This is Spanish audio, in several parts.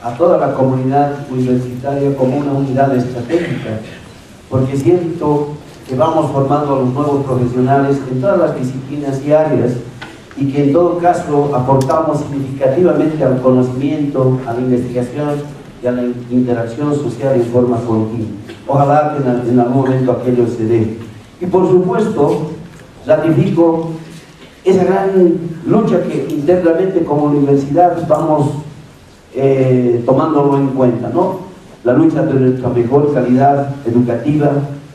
a toda la comunidad universitaria como una unidad estratégica, porque siento que vamos formando a los nuevos profesionales en todas las disciplinas y áreas, y que en todo caso aportamos significativamente al conocimiento, a la investigación y a la interacción social en forma continua. Ojalá que en algún momento aquello se dé. Y por supuesto, ratifico esa gran lucha que internamente como universidad vamos tomándolo en cuenta, ¿no? La lucha de nuestra mejor calidad educativa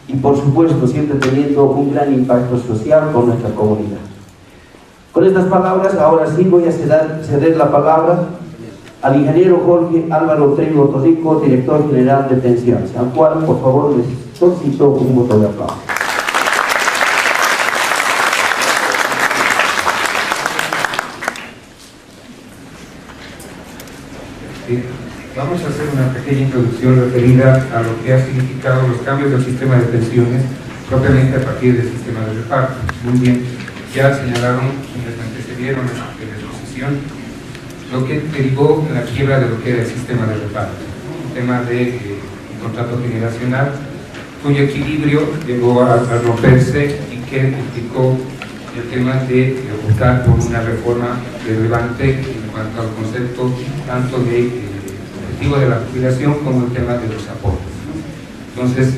y por supuesto siempre teniendo un gran impacto social con nuestra comunidad. Con estas palabras, ahora sí voy a ceder la palabra al ingeniero Jorge Álvaro Trigo Torrico, director general de pensiones, al cual por favor les solicito un voto de aplauso. Vamos a hacer una pequeña introducción referida a lo que ha significado los cambios del sistema de pensiones propiamente a partir del sistema de reparto. Muy bien, ya señalaron quienes antecedieron en la exposición lo que derivó en la quiebra de lo que era el sistema de reparto. El tema del contrato generacional, cuyo equilibrio llegó a romperse y que implicó el tema de optar por una reforma relevante en cuanto al concepto tanto de objetivo de la jubilación como el tema de los aportes. Entonces,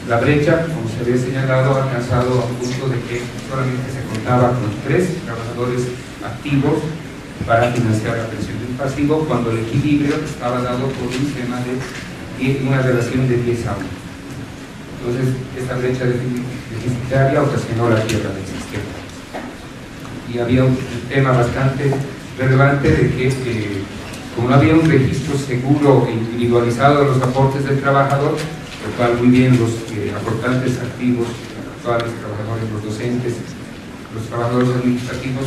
la brecha, como se había señalado, ha alcanzado a un punto de que solamente se contaba con 3 trabajadores activos para financiar la pensión del pasivo, cuando el equilibrio estaba dado por un tema de una relación de 10 a 1. Entonces, esta brecha deficitaria ocasionó la quiebra del sistema. Y había un tema bastante relevante de que como no había un registro seguro e individualizado de los aportes del trabajador, lo cual muy bien los aportantes activos, los actuales trabajadores, los docentes, los trabajadores administrativos,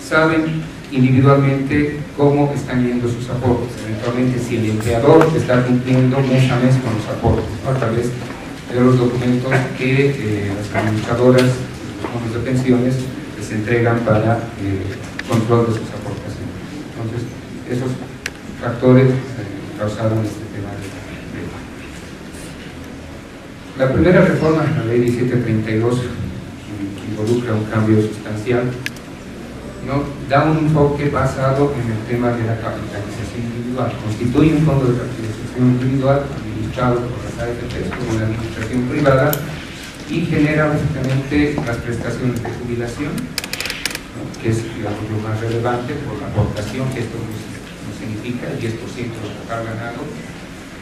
saben individualmente cómo están yendo sus aportes, eventualmente si el empleador está cumpliendo mes a mes con los aportes, ¿no? A través de los documentos que las administradoras, los fondos de pensiones, les entregan para control de sus aportaciones. Entonces, esos factores causaron este tema de la primera reforma en la ley 1732, que involucra un cambio sustancial, ¿no? Da un enfoque basado en el tema de la capitalización individual. Constituye un fondo de capitalización individual administrado por las AFPs como una administración privada y genera básicamente las prestaciones de jubilación, ¿no? Que es, digamos, lo más relevante por la aportación que esto nos significa el 10% del total ganado.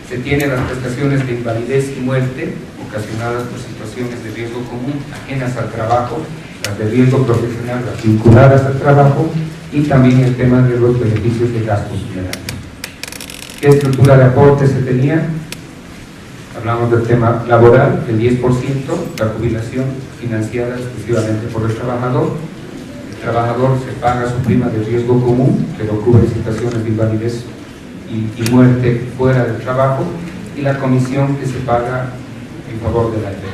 Se tienen las prestaciones de invalidez y muerte ocasionadas por situaciones de riesgo común ajenas al trabajo, las de riesgo profesional, las vinculadas al trabajo, y también el tema de los beneficios de gastos funerarios. ¿Qué estructura de aporte se tenía? Hablamos del tema laboral, el 10%, la jubilación financiada exclusivamente por el trabajador. El trabajador se paga su prima de riesgo común, pero cubre situaciones de invalidez y muerte fuera del trabajo, y la comisión que se paga en favor de la AFP.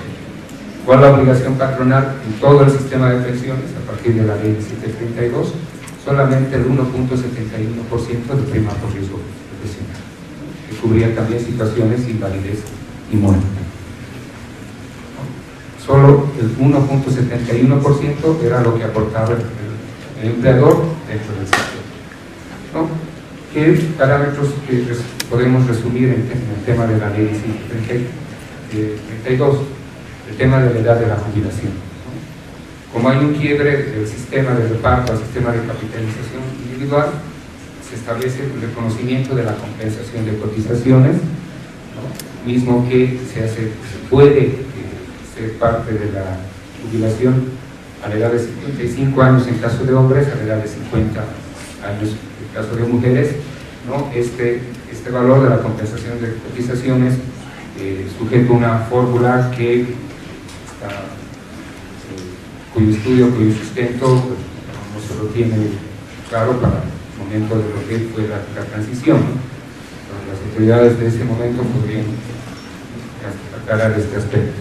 ¿Cuál es la obligación patronal en todo el sistema de pensiones a partir de la ley 1732? Solamente el 1.71% de prima por riesgo profesional, que cubría también situaciones de invalidez y muerte. Solo el 1.71% era lo que aportaba el empleador dentro del sistema, ¿no? ¿Qué parámetros que podemos resumir en el tema de la ley 1732? El tema de la edad de la jubilación, ¿no? Como hay un quiebre del sistema de reparto al sistema de capitalización individual, se establece el reconocimiento de la compensación de cotizaciones, ¿no? Mismo que se puede ser parte de la jubilación a la edad de 55 años en caso de hombres, a la edad de 50 años en caso de mujeres, ¿no? Este valor de la compensación de cotizaciones sujeto a una fórmula que cuyo estudio, cuyo sustento pues, no se lo tiene claro para el momento de lo que fue la transición, ¿no? Las autoridades de ese momento podrían aclarar este aspecto.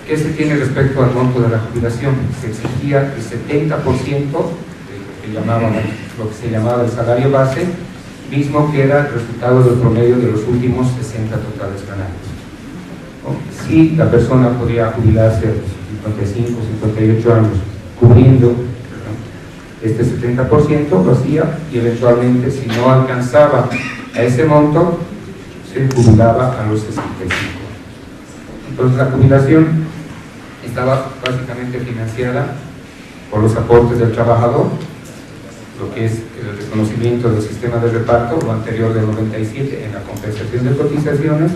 ¿Qué se tiene respecto al monto de la jubilación? Se exigía el 70% de lo que se llamaba el salario base mismo que era el resultado del promedio de los últimos 60 totales ganados. Si la persona podía jubilarse a los 55, 58 años cubriendo este 70%, lo hacía, y eventualmente, si no alcanzaba a ese monto, se jubilaba a los 65. Entonces la jubilación estaba básicamente financiada por los aportes del trabajador, lo que es el reconocimiento del sistema de reparto, lo anterior del 97 en la compensación de cotizaciones,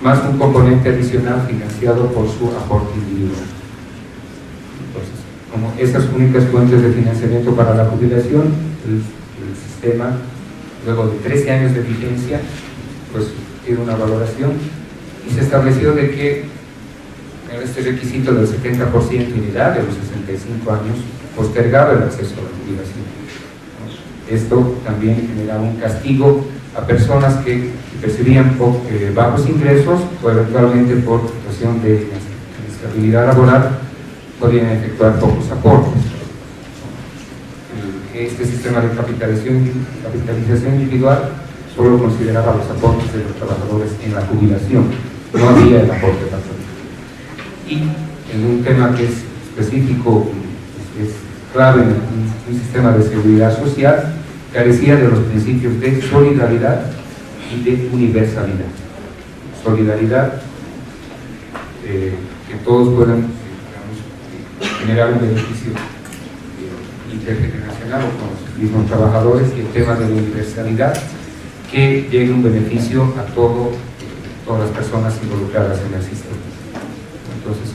más un componente adicional financiado por su aporte individual. Entonces, como esas únicas fuentes de financiamiento para la jubilación, el sistema, luego de 13 años de vigencia, pues tiene una valoración, y se estableció de que este requisito del 70% y de edad de los 65 años postergaba el acceso a la jubilación. Esto también generaba un castigo a personas que percibían bajos ingresos o eventualmente por situación de inestabilidad laboral podían efectuar pocos aportes. Este sistema de capitalización individual solo consideraba los aportes de los trabajadores en la jubilación, no había el aporte patronal. Y en un tema que es específico, es clave en un sistema de seguridad social, carecía de los principios de solidaridad y de universalidad. Solidaridad, que todos puedan, digamos, generar un beneficio intergeneracional o con los mismos trabajadores, y el tema de la universalidad, que llegue un beneficio a todas las personas involucradas en el sistema. Entonces,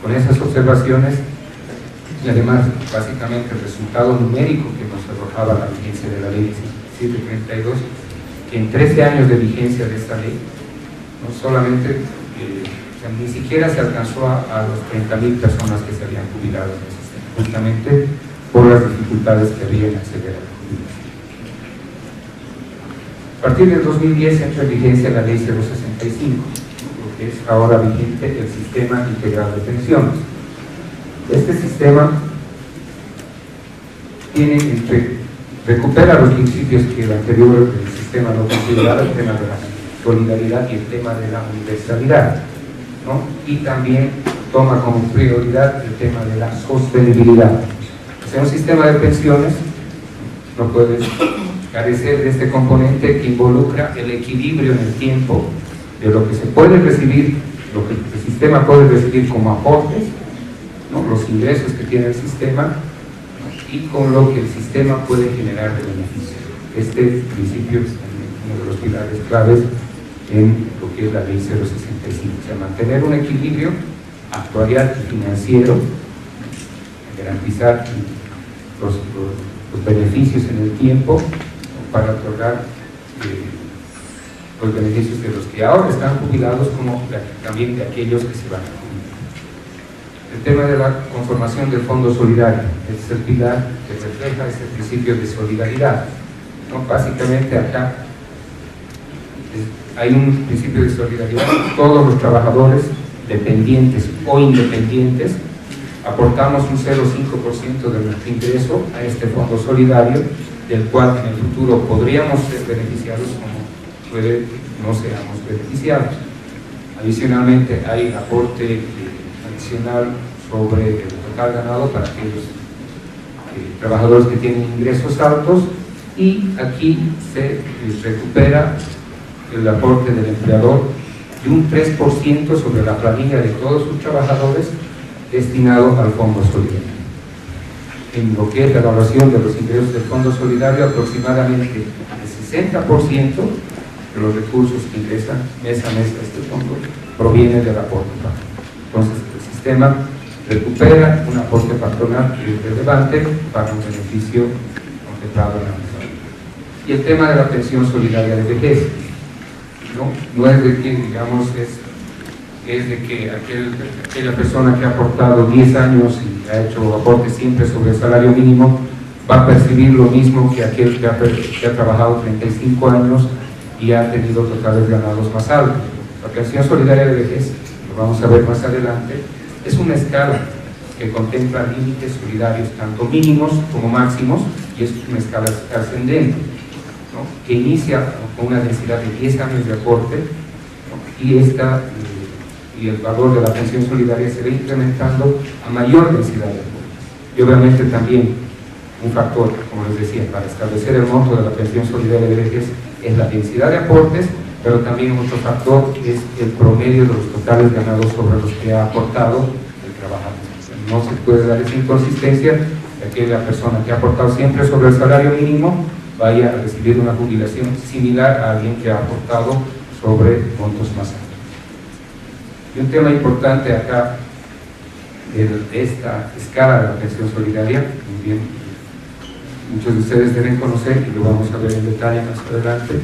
con esas observaciones, y además básicamente el resultado numérico que nos arrojaba la vigencia de la ley 1732, que en 13 años de vigencia de esta ley, no solamente, ni siquiera se alcanzó a los 30.000 personas que se habían jubilado en el sistema, justamente por las dificultades que había en acceder a la jubilación. A partir del 2010 entra en vigencia la ley 065, que es ahora vigente el sistema integral de pensiones. Este sistema recupera los principios que el anterior sistema no consideraba, el tema de la solidaridad y el tema de la universalidad, ¿no? Y también toma como prioridad el tema de la sostenibilidad. O sea, un sistema de pensiones no puede carecer de este componente que involucra el equilibrio en el tiempo de lo que se puede recibir, lo que el sistema puede recibir como aportes, ¿no? Los ingresos que tiene el sistema, ¿no? Y con lo que el sistema puede generar de beneficio. Este principio es uno de los pilares claves en lo que es la ley 065, o sea, mantener un equilibrio actuarial y financiero, garantizar los beneficios en el tiempo para otorgar los beneficios de los que ahora están jubilados, como también de aquellos que se van a jubilar. El tema de la conformación del Fondo Solidario es el pilar que refleja ese principio de solidaridad, ¿no? Básicamente acá hay un principio de solidaridad. Todos los trabajadores, dependientes o independientes, aportamos un 0,5% de nuestro ingreso a este fondo solidario, del cual en el futuro podríamos ser beneficiados como puede no seamos beneficiados. Adicionalmente hay aporte adicional sobre el total ganado para aquellos trabajadores que tienen ingresos altos, y aquí se recupera el aporte del empleador de un 3% sobre la planilla de todos sus trabajadores destinado al Fondo Solidario. En lo que es la evaluación de los ingresos del Fondo Solidario, aproximadamente el 60% de los recursos que ingresan mes a mes a este fondo proviene del aporte patronal. Entonces, el sistema recupera un aporte patronal relevante para un beneficio contemplado en la misma. Y el tema de la pensión solidaria de vejez, no es de que, digamos, es de que aquella persona que ha aportado 10 años y ha hecho aporte siempre sobre el salario mínimo va a percibir lo mismo que aquel que ha trabajado 35 años y ha tenido totales ganados más altos. La pensión solidaria de vejez, lo vamos a ver más adelante, es una escala que contempla límites solidarios tanto mínimos como máximos, y es una escala ascendente, ¿no?, que inicia con una densidad de 10 años de aporte, ¿no?, y el valor de la pensión solidaria se va incrementando a mayor densidad de aporte. Y obviamente también un factor, como les decía, para establecer el monto de la pensión solidaria de vejez es la densidad de aportes, pero también otro factor es el promedio de los totales ganados sobre los que ha aportado el trabajador. No se puede dar esa inconsistencia de que la persona que ha aportado siempre sobre el salario mínimo vaya a recibir una jubilación similar a alguien que ha aportado sobre montos más altos. Y un tema importante acá de esta escala de la pensión solidaria, muy bien, muchos de ustedes deben conocer y lo vamos a ver en detalle más adelante.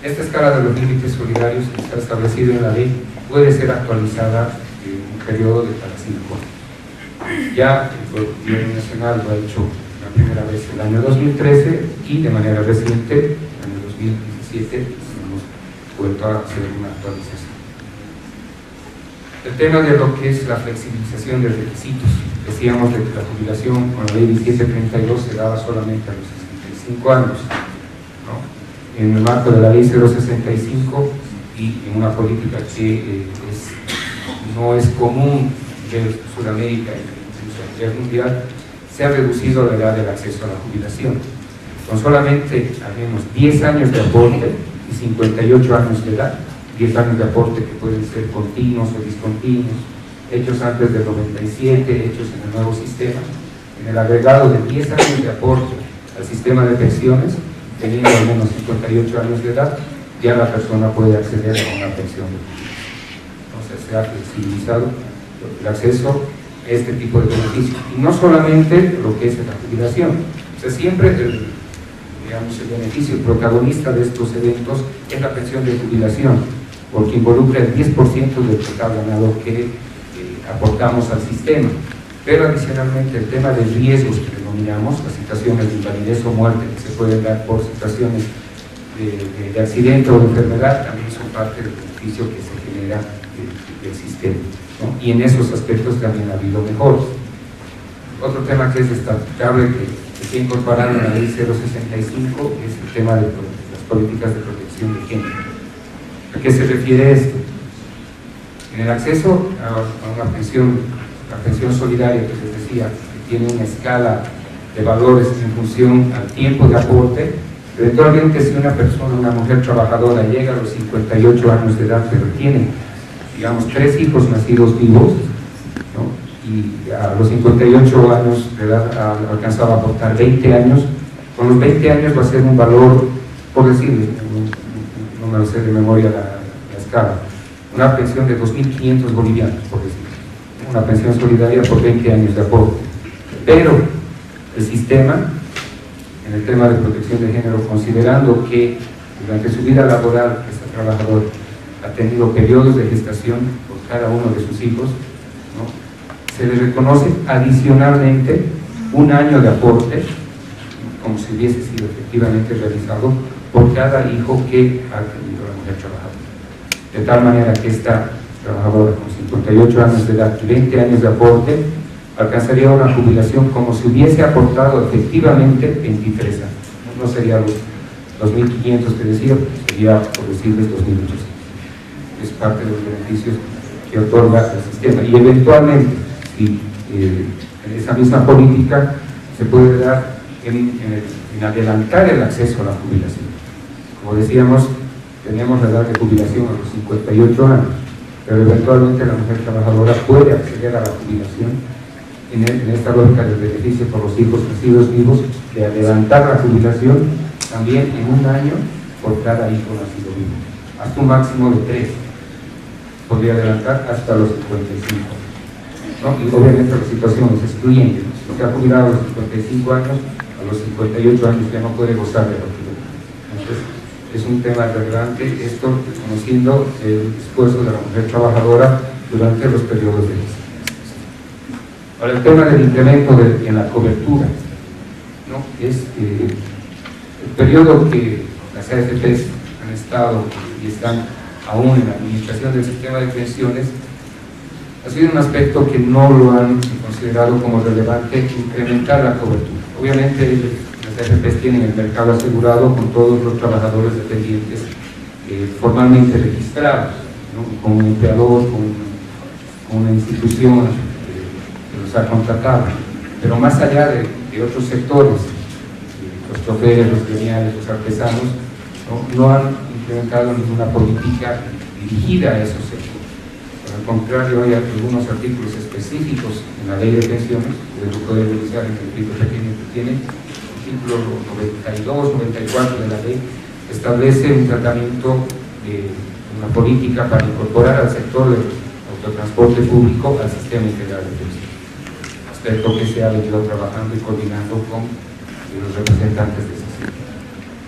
Esta escala de los límites solidarios que está establecido en la ley puede ser actualizada en un periodo de cada 5 años. Ya el Gobierno Nacional lo ha hecho la primera vez el año 2013 y de manera reciente, en el año 2017, hemos vuelto a hacer una actualización. El tema de lo que es la flexibilización de requisitos. Decíamos de que la jubilación con la ley 1732 se daba solamente a los 65 años, ¿no?, en el marco de la ley 065 y en una política que no es común en Sudamérica e incluso a nivel mundial, se ha reducido la edad del acceso a la jubilación. Con solamente al menos 10 años de aporte y 58 años de edad, 10 años de aporte que pueden ser continuos o discontinuos, hechos antes del 97, hechos en el nuevo sistema, en el agregado de 10 años de aporte al sistema de pensiones, teniendo al menos 58 años de edad, ya la persona puede acceder a una pensión. Entonces se ha flexibilizado el acceso a este tipo de beneficios. Y no solamente lo que es la jubilación, o sea, siempre el beneficio, el protagonista de estos eventos es la pensión de jubilación, porque involucra el 10% del total ganado que aportamos al sistema. Pero adicionalmente el tema de riesgos que denominamos, las situaciones de invalidez o muerte que se pueden dar por situaciones de accidente o de enfermedad, también son parte del beneficio que se genera del sistema, ¿no? Y en esos aspectos también ha habido mejoras. Otro tema que es destacable que se ha incorporado en la ley 065 es el tema de las políticas de protección de género. ¿A qué se refiere esto? En el acceso a una pensión, la pensión solidaria que les decía, que tiene una escala de valores en función al tiempo de aporte, eventualmente si una persona, una mujer trabajadora llega a los 58 años de edad, pero tiene, digamos, 3 hijos nacidos vivos, ¿no?, y a los 58 años de edad ha alcanzado a aportar 20 años, con los 20 años va a ser un valor, por decirle, no me lo sé de memoria la escala, una pensión de 2.500 bolivianos, por decir, una pensión solidaria por 20 años de aporte. Pero el sistema, en el tema de protección de género, considerando que durante su vida laboral este trabajador ha tenido periodos de gestación por cada uno de sus hijos, ¿no?, se le reconoce adicionalmente un año de aporte, como si hubiese sido efectivamente realizado por cada hijo que ha tenido la mujer trabajadora. De tal manera que esta trabajadora con 58 años de edad y 20 años de aporte alcanzaría una jubilación como si hubiese aportado efectivamente 23 años. No sería los 2.500 que decía, sería, por decirles, 2.800. Es parte de los beneficios que otorga el sistema. Y eventualmente, si en esa misma política se puede dar en adelantar el acceso a la jubilación. Como decíamos, tenemos la edad de jubilación a los 58 años, pero eventualmente la mujer trabajadora puede acceder a la jubilación en esta lógica del beneficio por los hijos nacidos vivos, de adelantar la jubilación también en un año por cada hijo nacido vivo, hasta un máximo de 3, podría adelantar hasta los 55, ¿no? Y obviamente las situaciones excluyentes, si se ha jubilado a los 55 años, a los 58 años ya no puede gozar de la jubilación. Entonces, es un tema relevante esto, reconociendo el esfuerzo de la mujer trabajadora durante los periodos de gestación. Ahora, el tema del incremento en la cobertura, ¿no?, es el periodo que las AFPs han estado y están aún en la administración del sistema de pensiones, ha sido un aspecto que no lo han considerado como relevante incrementar la cobertura. Obviamente las AFPs tienen el mercado asegurado con todos los trabajadores dependientes formalmente registrados, ¿no? Con un empleador, con una institución que los ha contratado. Pero más allá de otros sectores, los choferes, los gremiales, los artesanos, no han implementado ninguna política dirigida a esos sectores. Por el contrario, hay algunos artículos específicos en la ley de pensiones, que lo puede revisar en el libro pequeño que tiene, artículo 92, 94 de la ley, establece un tratamiento de una política para incorporar al sector del autotransporte público al sistema integral de pensiones, aspecto que se ha venido trabajando y coordinando con los representantes de ese sector.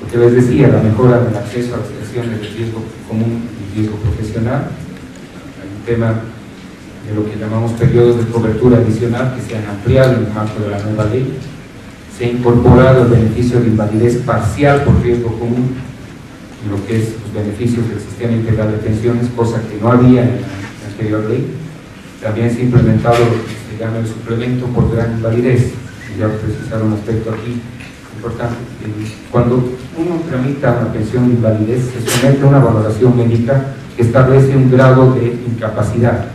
Lo que les decía, la mejora del acceso a las pensiones de riesgo común y riesgo profesional, hay un tema de lo que llamamos periodos de cobertura adicional que se han ampliado en el marco de la nueva ley. Se ha incorporado el beneficio de invalidez parcial por riesgo común en lo que es los beneficios del sistema integral de pensiones, cosa que no había en la anterior ley. También se ha implementado lo que se llama el suplemento por gran invalidez, y ya precisar un aspecto aquí importante. Cuando uno tramita una pensión de invalidez, se somete a una valoración médica que establece un grado de incapacidad.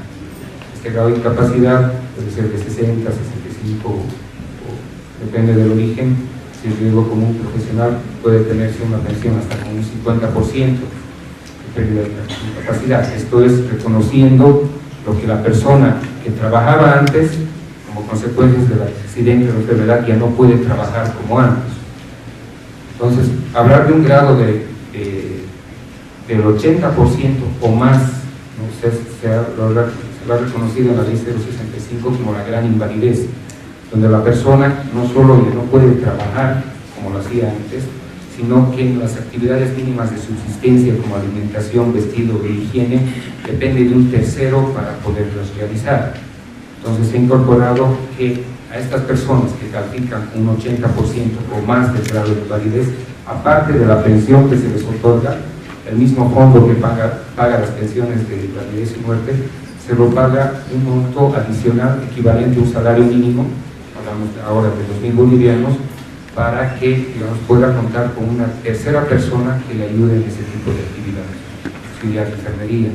Este grado de incapacidad puede ser de 60, 65, o depende del origen. Si el riesgo común profesional puede tenerse una pensión hasta con un 50% de pérdida de incapacidad. Esto es reconociendo lo que la persona que trabajaba antes, como consecuencias del accidente o enfermedad, ya no puede trabajar como antes. Entonces, hablar de un grado del 80% o más, ¿no? se ha reconocido en la ley 065 como la gran invalidez, donde la persona no solo ya no puede trabajar como lo hacía antes, sino que en las actividades mínimas de subsistencia como alimentación, vestido e higiene depende de un tercero para poderlas realizar. Entonces se ha incorporado que a estas personas que califican un 80% o más del grado de invalidez, aparte de la pensión que se les otorga, el mismo fondo que paga las pensiones de invalidez y muerte, se lo paga un monto adicional equivalente a un salario mínimo, hablamos ahora de 2.000 bolivianos, para que, digamos, pueda contar con una tercera persona que le ayude en ese tipo de actividades, auxiliar de enfermería.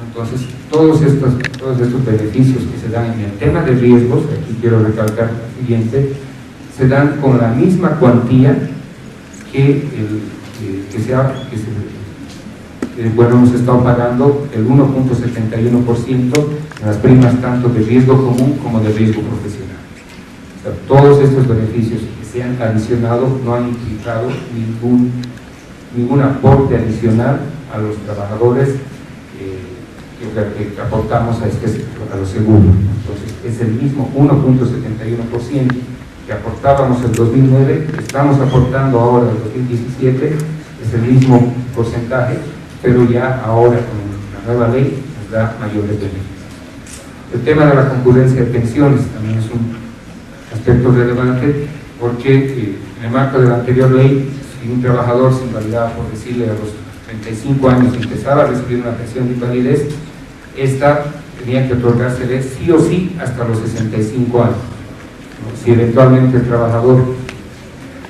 Entonces, todos estos beneficios que se dan en el tema de riesgos, aquí quiero recalcar lo siguiente, se dan con la misma cuantía que hemos estado pagando el 1.71% en las primas tanto de riesgo común como de riesgo profesional. O sea, todos estos beneficios que se han adicionado no han implicado ningún aporte adicional a los trabajadores que aportamos a los seguros. Entonces, es el mismo 1.71% que aportábamos en 2009, que estamos aportando ahora en 2017, es el mismo porcentaje, pero ya ahora con la nueva ley nos da mayores beneficios. El tema de la concurrencia de pensiones también es un aspecto relevante, porque en el marco de la anterior ley, si un trabajador se invalidaba, por decirle, a los 35 años empezaba a recibir una pensión de invalidez, esta tenía que otorgársele sí o sí hasta los 65 años. Si eventualmente el trabajador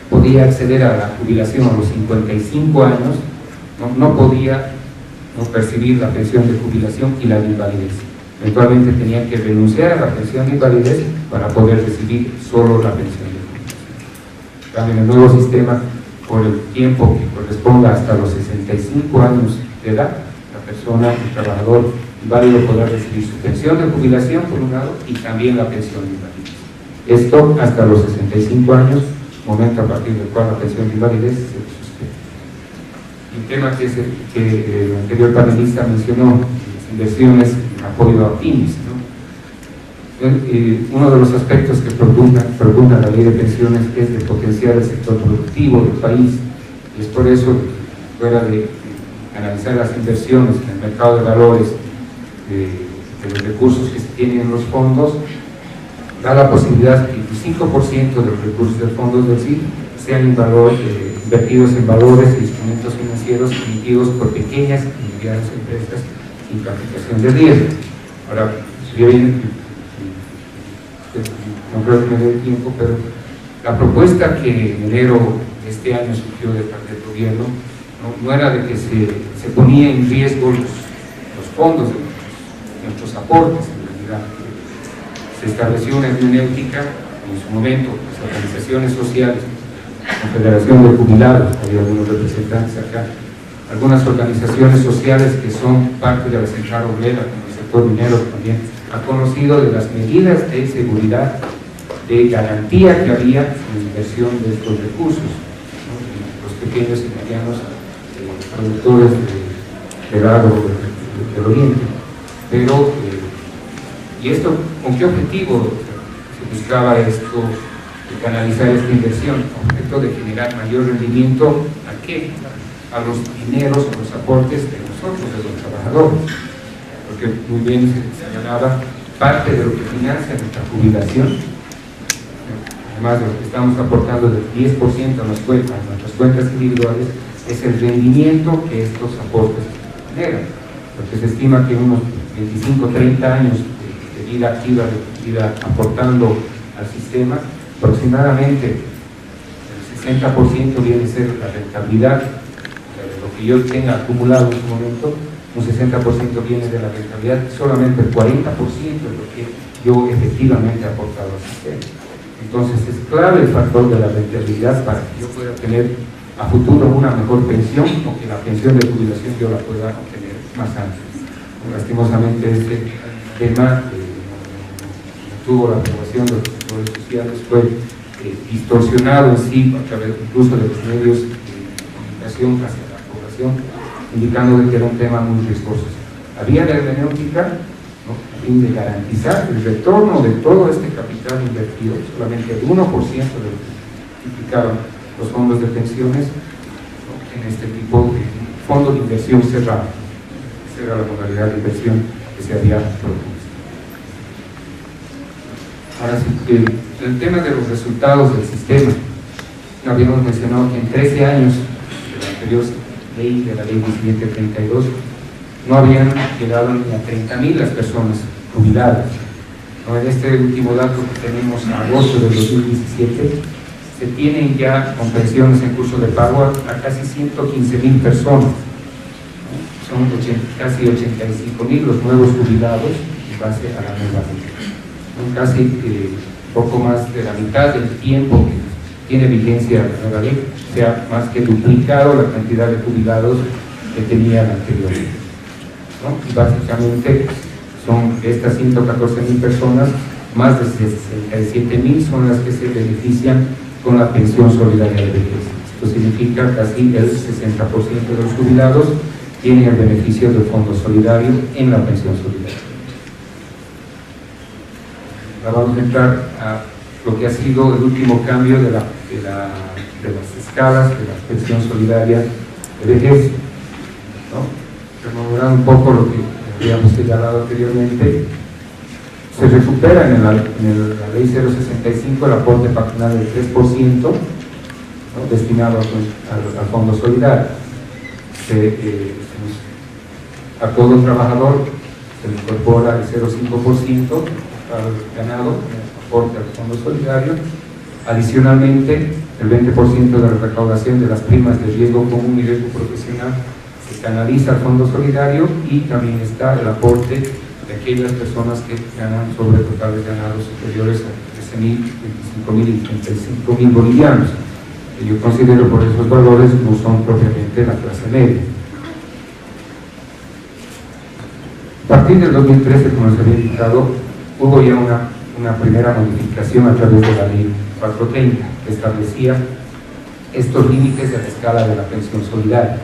podía acceder a la jubilación a los 55 años, no podía percibir la pensión de jubilación y la de invalidez. Eventualmente tenía que renunciar a la pensión de invalidez para poder recibir solo la pensión de jubilación. También el nuevo sistema, por el tiempo que corresponda hasta los 65 años de edad, la persona, el trabajador inválido podrá recibir su pensión de jubilación por un lado y también la pensión de invalidez. Esto hasta los 65 años, momento a partir del cual la pensión de invalidez se suspende. El tema que el anterior panelista mencionó, las inversiones en apoyo a pymes, ¿no? Uno de los aspectos que propugna la ley de pensiones es de potenciar el sector productivo del país, y es por eso, fuera de analizar las inversiones en el mercado de valores de los recursos que se tienen en los fondos, da la posibilidad que el 5% de los recursos de fondos del CID sean invertidos en valores e instrumentos financieros emitidos por pequeñas y medianas empresas sin calificación de riesgo. Ahora, si bien no creo que me dé tiempo, pero La propuesta que en enero de este año surgió del gobierno no era de que se ponía en riesgo los fondos de nuestros aportes, en realidad. Se estableció una hermenéutica en su momento, las organizaciones sociales, la Federación de Jubilados, había algunos representantes acá, algunas organizaciones sociales que son parte de la central obrera, como el sector minero también, ha conocido de las medidas de seguridad, de garantía que había en la inversión de estos recursos, ¿no? Los pequeños y medianos productores del agro del oriente. Pero, ¿y esto con qué objetivo se buscaba esto, de canalizar esta inversión? Objeto de generar mayor rendimiento, ¿a qué? A los dineros, a los aportes de nosotros, de los trabajadores. Porque muy bien se señalaba, parte de lo que financia nuestra jubilación, además de lo que estamos aportando del 10% a nuestras cuentas individuales, es el rendimiento que estos aportes generan. Porque se estima que unos 25, 30 años de vida activa, de vida aportando al sistema, aproximadamente el 60% viene a ser la rentabilidad de lo que yo tenga acumulado en su momento, un 60% viene de la rentabilidad, solamente el 40% es lo que yo efectivamente he aportado al sistema. Entonces es clave el factor de la rentabilidad para que yo pueda tener a futuro una mejor pensión, o que la pensión de jubilación yo la pueda obtener más antes. Lastimosamente este tema tuvo la aprobación de los sectores sociales, fue distorsionado en sí a través incluso de los medios de comunicación hacia la población, indicando de que era un tema muy riesgoso. Había la hermenéutica, ¿no?, a fin de garantizar el retorno de todo este capital invertido, solamente el 1% de lo que significaban los fondos de pensiones, ¿no?, en este tipo de fondo de inversión cerrado. Esa era la modalidad de inversión que se había propuesto. Ahora sí, el tema de los resultados del sistema. Habíamos mencionado que en 13 años de la anterior ley, de la ley 1732, no habían llegado ni a 30.000 las personas jubiladas. En este último dato que tenemos en agosto del 2017, se tienen ya con pensiones en curso de pago a casi 115.000 personas. Son casi 85.000 los nuevos jubilados en base a la nueva ley. Son casi poco más de la mitad del tiempo que tiene vigencia la nueva ley, se ha más que duplicado la cantidad de jubilados que tenía la anterior ley, ¿no? Y básicamente son estas 114.000 personas, más de 67.000 son las que se benefician con la pensión solidaria de vejez. Esto significa casi el 60% de los jubilados tienen el beneficio del fondo solidario en la pensión solidaria. Ahora vamos a entrar a lo que ha sido el último cambio de las escalas de la pensión solidaria de vejez, ¿no? Removerando un poco lo que habíamos señalado anteriormente, se recupera en la ley 065 el aporte patronal del 3%, ¿no?, destinado al fondo solidario. A todo trabajador se le incorpora el 0,5% al ganado, aporte al fondo solidario. Adicionalmente, el 20% de la recaudación de las primas de riesgo común y riesgo profesional se canaliza al fondo solidario, y también está el aporte de aquellas personas que ganan sobre totales ganados superiores a 13.000, 25.000 y 35.000 bolivianos. Que yo considero por esos valores no son propiamente la clase media. A partir del 2013, como les había indicado, hubo ya una primera modificación a través de la ley 430, que establecía estos límites de la escala de la pensión solidaria.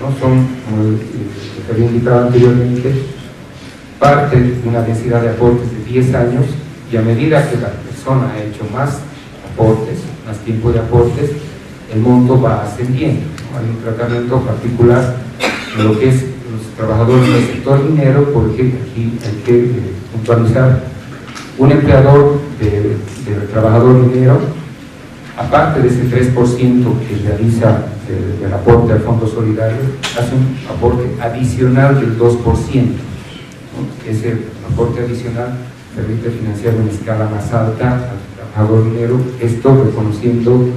¿No? Son, como les había indicado anteriormente, parte de una densidad de aportes de 10 años, y a medida que la persona ha hecho más aportes, más tiempo de aportes, el monto va ascendiendo, ¿no? Hay un tratamiento particular en lo que es los trabajadores del sector minero, porque aquí hay que puntualizar: un empleador del trabajador minero, aparte de ese 3% que realiza del aporte al fondo solidario, hace un aporte adicional del 2%, ¿no? Ese aporte adicional permite financiar una escala más alta al trabajador minero, esto reconociendo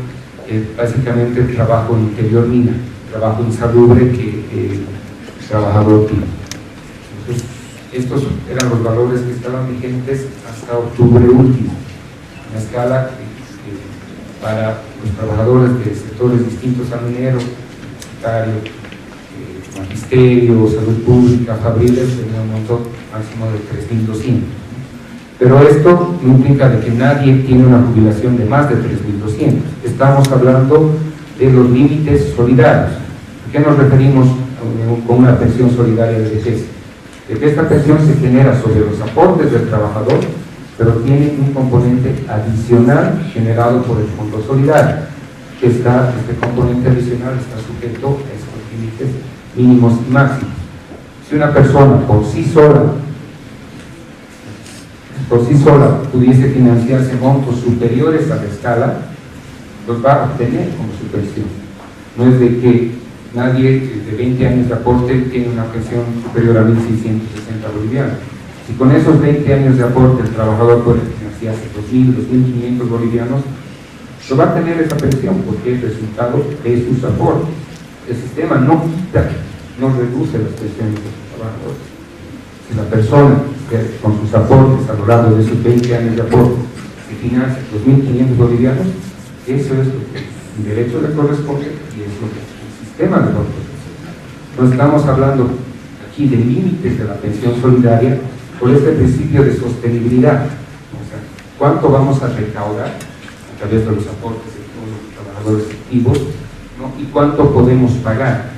básicamente el trabajo interior mina, trabajo insalubre que el trabajador tiene. Entonces, estos eran los valores que estaban vigentes hasta octubre último, una escala para los trabajadores de sectores distintos al minero, magisterio, salud pública, fabriles, tenía un monto máximo de 3.200. Pero esto no implica de que nadie tiene una jubilación de más de 3.200. Estamos hablando de los límites solidarios. ¿A qué nos referimos con una pensión solidaria de vejez? De que esta pensión se genera sobre los aportes del trabajador, pero tiene un componente adicional generado por el fondo solidario. Este componente adicional está sujeto a estos límites mínimos y máximos. Si una persona por sí sola pudiese financiarse montos superiores a la escala, los va a obtener como su pensión. No es de que nadie de 20 años de aporte tiene una pensión superior a 1.660 bolivianos. Si con esos 20 años de aporte el trabajador puede financiarse 2.000, 2.500 bolivianos, lo va a tener esa pensión porque es resultado de sus aportes. El sistema no quita, no reduce las pensiones de los trabajadores. Si la persona que con sus aportes a lo largo de esos 20 años de aporte se financia 2.500 bolivianos, eso es lo que el derecho le corresponde y es lo que el sistema le corresponde. No estamos hablando aquí de límites de la pensión solidaria por este principio de sostenibilidad. O sea, ¿cuánto vamos a recaudar a través de los aportes de todos los trabajadores activos, ¿no? Y cuánto podemos pagar?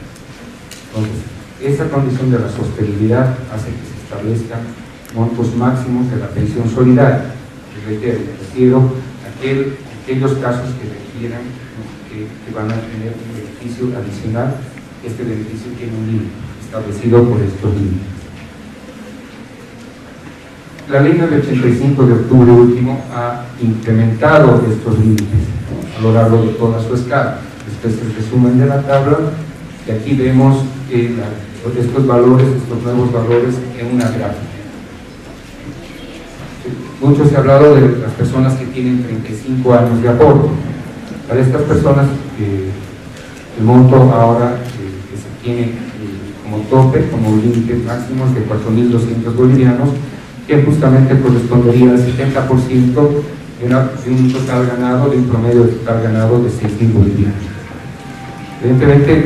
Entonces, esa condición de la sostenibilidad hace que se establezcan montos máximos de la pensión solidaria. Me refiero a aquellos casos que requieran, que van a tener un beneficio adicional. Este beneficio tiene un límite establecido por estos límites. La ley 985 de octubre último ha incrementado estos límites, ¿no?, a lo largo de toda su escala. Este es el resumen de la tabla, y aquí vemos estos nuevos valores en una gráfica. Mucho se ha hablado de las personas que tienen 35 años de aporte. Para estas personas, el monto ahora que se tiene como tope, como límites máximos de 4.200 bolivianos, que justamente correspondería al 70% de un total ganado, de un promedio de total ganado de 6.000 bolivianos. Evidentemente, el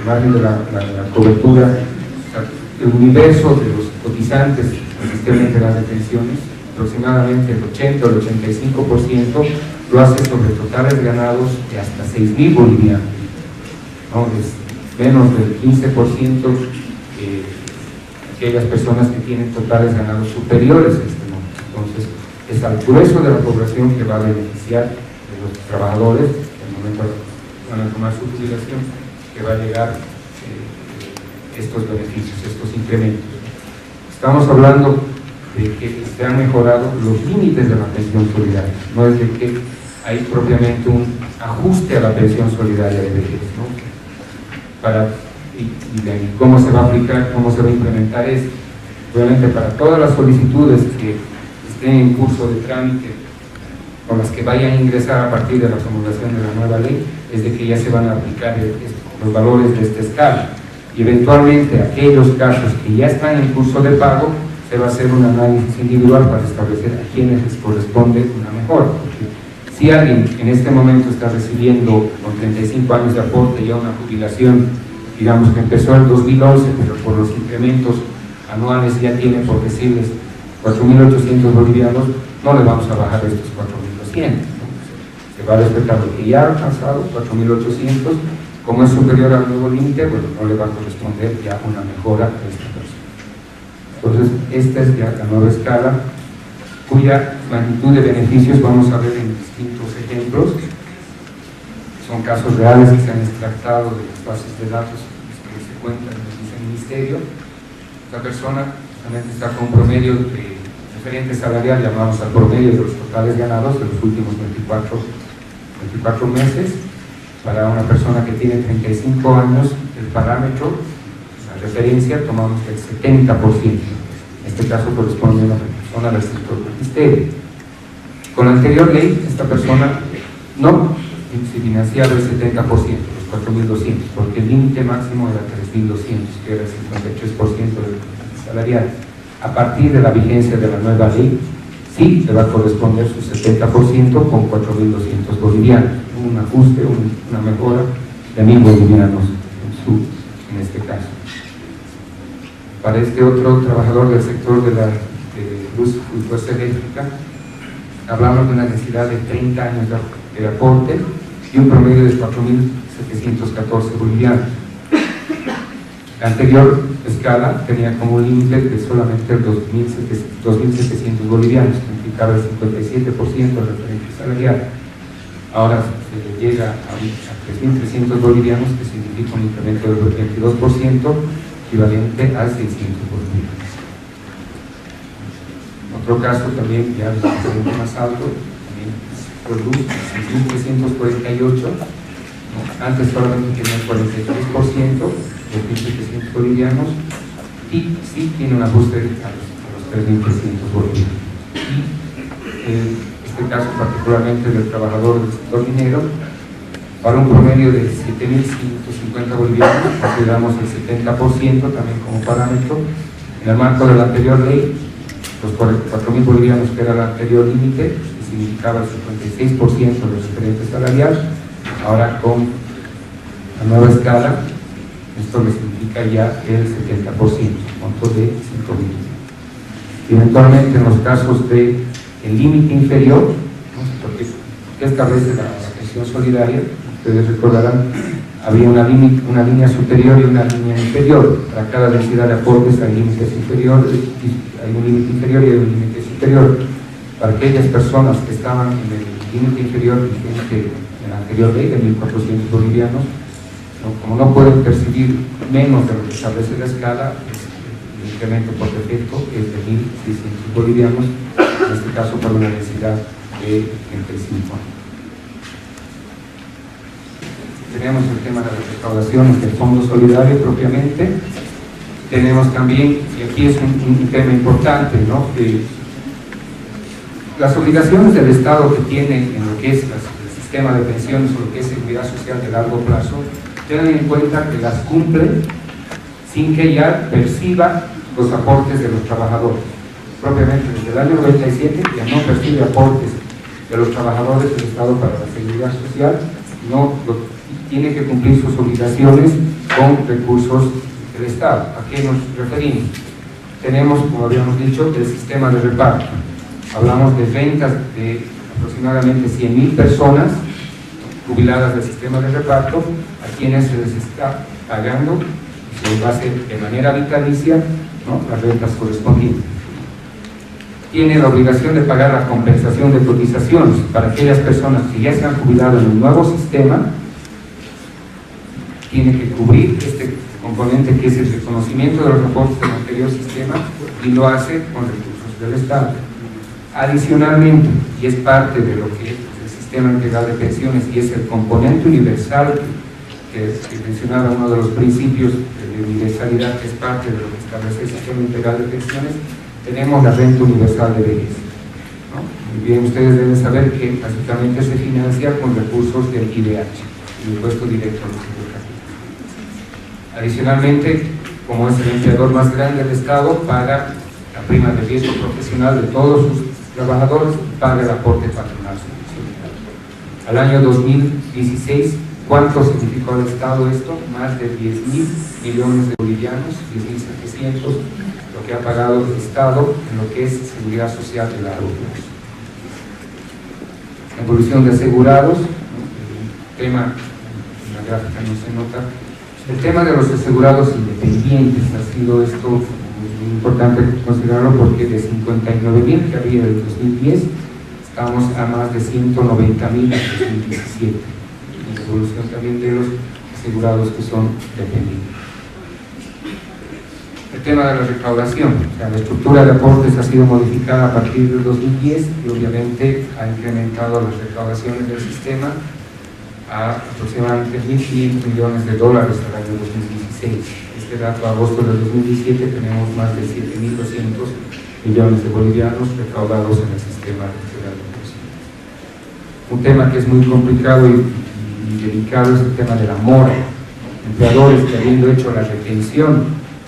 margen de la cobertura, o sea, el universo de los cotizantes del sistema integral de pensiones, aproximadamente el 80 o el 85% lo hace sobre totales ganados de hasta 6.000 bolivianos, ¿no? Es menos del 15% aquellas personas que tienen totales ganados superiores a este monto. Entonces, es al grueso de la población que va a beneficiar de los trabajadores en el momento van a tomar su jubilación, que va a llegar estos beneficios, estos incrementos. Estamos hablando de que se han mejorado los límites de la pensión solidaria, no es de que hay propiamente un ajuste a la pensión solidaria de vejez, ¿no? Y cómo se va a aplicar, cómo se va a implementar esto. Obviamente, para todas las solicitudes que estén en curso de trámite, con las que vayan a ingresar a partir de la promulgación de la nueva ley, es de que ya se van a aplicar los valores de esta escala. Y eventualmente, aquellos casos que ya están en curso de pago, se va a hacer un análisis individual para establecer a quienes les corresponde una mejora. Porque si alguien en este momento está recibiendo con 35 años de aporte ya una jubilación, digamos que empezó en 2011, pero por los incrementos anuales ya tiene, por decirles, 4.800 bolivianos, no le vamos a bajar estos 4.200, ¿no? Se va a respetar lo que ya ha alcanzado, 4.800, como es superior al nuevo límite, bueno, no le va a corresponder ya una mejora a esta persona. Entonces, esta es ya la nueva escala, cuya magnitud de beneficios vamos a ver en distintos ejemplos. Son casos reales que se han extractado de las bases de datos que se cuentan en el ministerio. La persona también está con un promedio de referente salarial, llamamos al promedio de los totales ganados de los últimos 24 meses. Para una persona que tiene 35 años, el parámetro, la referencia, tomamos el 70%. En este caso corresponde a una persona del sector magisterio. Con la anterior ley, esta persona no se financiaba el 70%, los 4.200, porque el límite máximo era 3.200, que era el 53% del salarial. A partir de la vigencia de la nueva ley, sí le va a corresponder su 70% con 4.200 bolivianos, un ajuste, una mejora de 1.000 bolivianos en este caso. Para este otro trabajador del sector de la luz y fuerza eléctrica, hablamos de una necesidad de 30 años de aporte y un promedio de 4.714 bolivianos. La anterior escala tenía como límite de solamente 2.700 bolivianos, que implicaba el 57% de referencia salarial. Ahora se llega a 3.300 bolivianos, que significa un incremento del 22%, equivalente a 600 bolivianos. Otro caso también, ya bastante más alto, también por luz, 6.348, ¿no? Antes solamente tenía el 43%, 2.700 bolivianos, y sí tiene un ajuste a los 3.300 bolivianos. Y este caso particularmente del trabajador del sector minero, para un promedio de 7.150 bolivianos, consideramos el 70% también como parámetro. En el marco de la anterior ley, los 4.000 bolivianos, que era el anterior límite, que significaba el 56% del referente salarial, ahora con la nueva escala, esto le significa ya el 70%, monto de 5.000. Y eventualmente en los casos de el límite inferior, ¿no? Porque ¿qué establece la pensión solidaria? Ustedes recordarán, había una línea superior y una línea inferior. Para cada densidad de aportes hay límites inferiores, hay un límite inferior y hay un límite superior. Para aquellas personas que estaban en el límite inferior vigente en la anterior ley de 1.400 bolivianos, ¿no? Como no pueden percibir menos de lo que establece la escala, el incremento por defecto es de 1.600 bolivianos, en este caso para una densidad de 35 años. Tenemos el tema de las recaudaciones del Fondo Solidario propiamente. Tenemos también, y aquí es un tema importante, ¿no? Las obligaciones del Estado que tiene en lo que es el sistema de pensiones o lo que es seguridad social de largo plazo, tengan en cuenta que las cumple sin que ya perciba los aportes de los trabajadores. Propiamente desde el año 97 ya no percibe aportes de los trabajadores del Estado para la seguridad social, tiene que cumplir sus obligaciones con recursos del Estado. ¿A qué nos referimos? Tenemos, como habíamos dicho, el sistema de reparto. Hablamos de rentas de aproximadamente 100.000 personas jubiladas del sistema de reparto, a quienes se les está pagando, y se les va a hacer de manera vitalicia, ¿no?, las rentas correspondientes. Tiene la obligación de pagar la compensación de cotizaciones para aquellas personas que ya se han jubilado en el nuevo sistema. Tiene que cubrir este componente que es el reconocimiento de los aportes del anterior sistema, y lo hace con recursos del Estado. Adicionalmente, y es parte de lo que es el sistema integral de pensiones y es el componente universal que mencionaba uno de los principios de universalidad, que es parte de lo que establece el sistema integral de pensiones, tenemos la renta universal de vejez, ¿no? Muy bien, ustedes deben saber que básicamente se financia con recursos del IDH, el impuesto directo a los hidrocarburos. Adicionalmente, como es el empleador más grande del Estado, paga la prima de riesgo profesional de todos sus trabajadores y paga el aporte patronal. Al año 2016, ¿cuánto significó al Estado esto? Más de 10.000 millones de bolivianos, 10.700, lo que ha pagado el Estado en lo que es seguridad social de largo plazo. La evolución de asegurados, el tema, en la gráfica no se nota, el tema de los asegurados independientes ha sido esto muy importante considerarlo, porque de 59.000 que había en el 2010 estamos a más de 190.000 en 2017, y la evolución también de los asegurados que son dependientes. El tema de la recaudación, o sea, la estructura de aportes ha sido modificada a partir del 2010 y obviamente ha incrementado las recaudaciones del sistema a aproximadamente 1.500 millones de dólares al año 2016. Este dato, agosto del 2017, tenemos más de 7.200 millones de bolivianos recaudados en el sistema federal de pensiones. Un tema que es muy complicado y delicado es el tema de la mora. Empleadores que, habiendo hecho la retención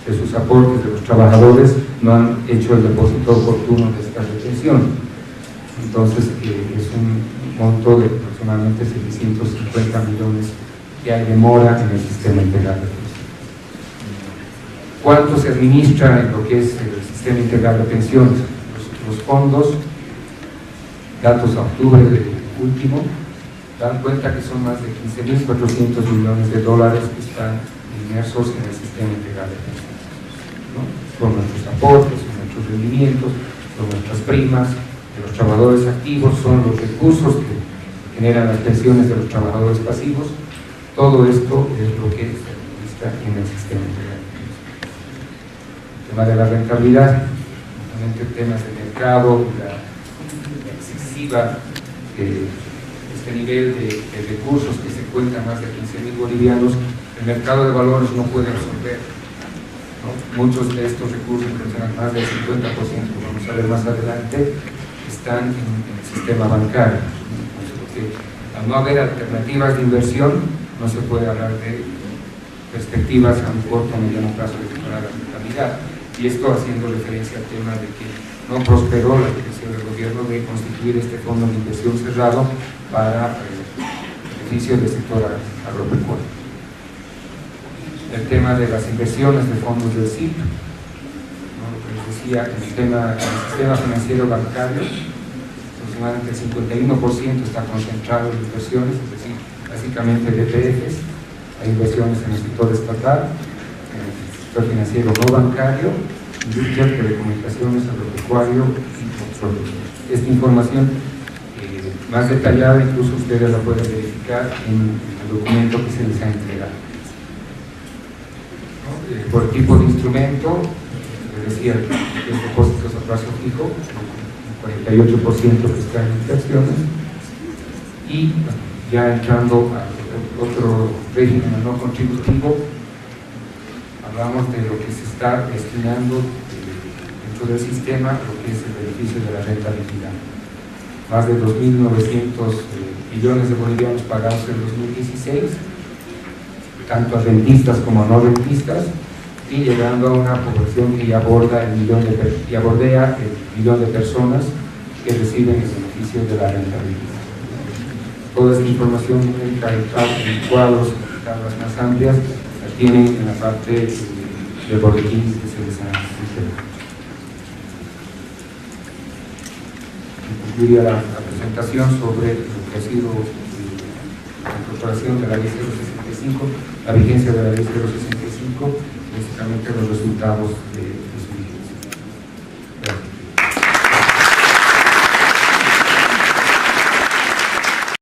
de sus aportes de los trabajadores, no han hecho el depósito oportuno de esta retención. Entonces es un monto de aproximadamente 750 millones que hay de mora en el sistema integral de pensiones. ¿Cuánto se administra en lo que es el sistema integral de pensiones? Los fondos, datos a octubre del último, dan cuenta que son más de 15.400 millones de dólares que están inmersos en el sistema integral de pensiones, ¿no? Con nuestros aportes, con nuestros rendimientos, con nuestras primas de los trabajadores activos, son los recursos que generan las pensiones de los trabajadores pasivos. Todo esto es lo que se administra en el sistema integral de pensiones. El tema de la rentabilidad, obviamente temas de mercado, la excesiva este nivel de recursos que se cuentan, más de 15.000 bolivianos, el mercado de valores no puede absorber, ¿no? Muchos de estos recursos, más del 50%, vamos a ver más adelante, están en el sistema bancario, porque al no haber alternativas de inversión no se puede hablar de perspectivas a un corto o mediano plazo de mejorar la rentabilidad, y esto haciendo referencia al tema de que no prosperó la decisión del gobierno de constituir este fondo de inversión cerrado para beneficio del sector agropecuario. El tema de las inversiones de fondos del CIP, ¿no? Lo que les decía, en el sistema financiero bancario, aproximadamente el 51% está concentrado en inversiones, es decir, básicamente de ETFs. Hay inversiones en el sector estatal, en el sector financiero no bancario, industria, telecomunicaciones, agropecuario y control. Esta información más detallada incluso ustedes la pueden verificar en el documento que se les ha entregado, ¿no? Por tipo de instrumento, les decía, los depósitos a plazo fijo, el 48% que está en inversiones, y ya entrando a otro régimen no contributivo, hablamos de lo que se está destinando dentro del sistema, lo que es el beneficio de la rentabilidad. Más de 2.900 millones de bolivianos pagados en 2016, tanto a rentistas como a no rentistas, y llegando a una población que ya bordea el millón de personas que reciben el beneficio de la rentabilidad. Toda esta información numérica en cuadros, en tablas más amplias, tienen en la parte de boletines que se les ha entregado. Concluiría la presentación sobre lo que ha sido la incorporación de la ley 065, la vigencia de la ley 065, básicamente los resultados de